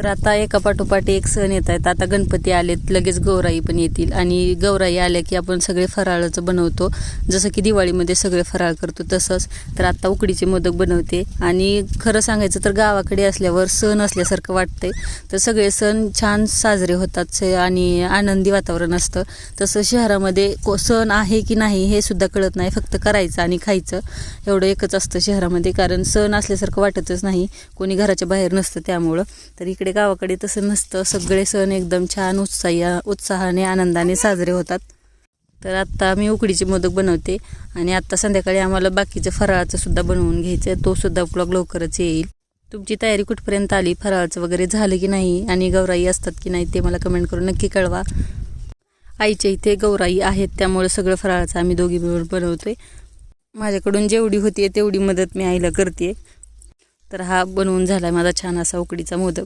तर आता एका पाठोपाठ एक सण येत आहेत. आता गणपती आलेत, लगेच गौराई पण येतील आणि गौराई आल्या की आपण सगळे फराळाचं बनवतो. जसं की दिवाळीमध्ये सगळे फराळ करतो तसंच. तर आता उकडीचे मोदक बनवते आणि खरं सांगायचं तर गावाकडे असल्यावर सण असल्यासारखं वाटतंय. तर सगळे सण छान साजरे होतात आणि आनंदी वातावरण असतं. तसं शहरामध्ये सण आहे की नाही हे सुद्धा कळत नाही, फक्त करायचं आणि खायचं एवढं एकच असतं शहरामध्ये. कारण सण असल्यासारखं वाटतच नाही, कोणी घराच्या बाहेर नसतं त्यामुळं. तर इकडे गावाकडे तसं नसतं, सगळे सण एकदम छान उत्साहाने आनंदाने साजरे होतात. तर आत्ता मी उकडीचे मोदक बनवते आणि आत्ता संध्याकाळी आम्हाला बाकीचं फराळाचं सुद्धा बनवून घ्यायचं आहे. तो सुद्धा ब्लॉग लवकरच येईल. तुमची तयारी कुठपर्यंत आली, फराळाचं वगैरे झालं की नाही आणि गौराई असतात की नाही ते मला कमेंट करून नक्की कळवा. आईच्या इथे गौराई आहेत त्यामुळे सगळं फराळाचं आम्ही दोघी मिळून बनवतोय. माझ्याकडून जेवढी होती तेवढी मदत मी आईला करते. तर हा बनवून झाला माझा छान असा उकडीचा मोदक.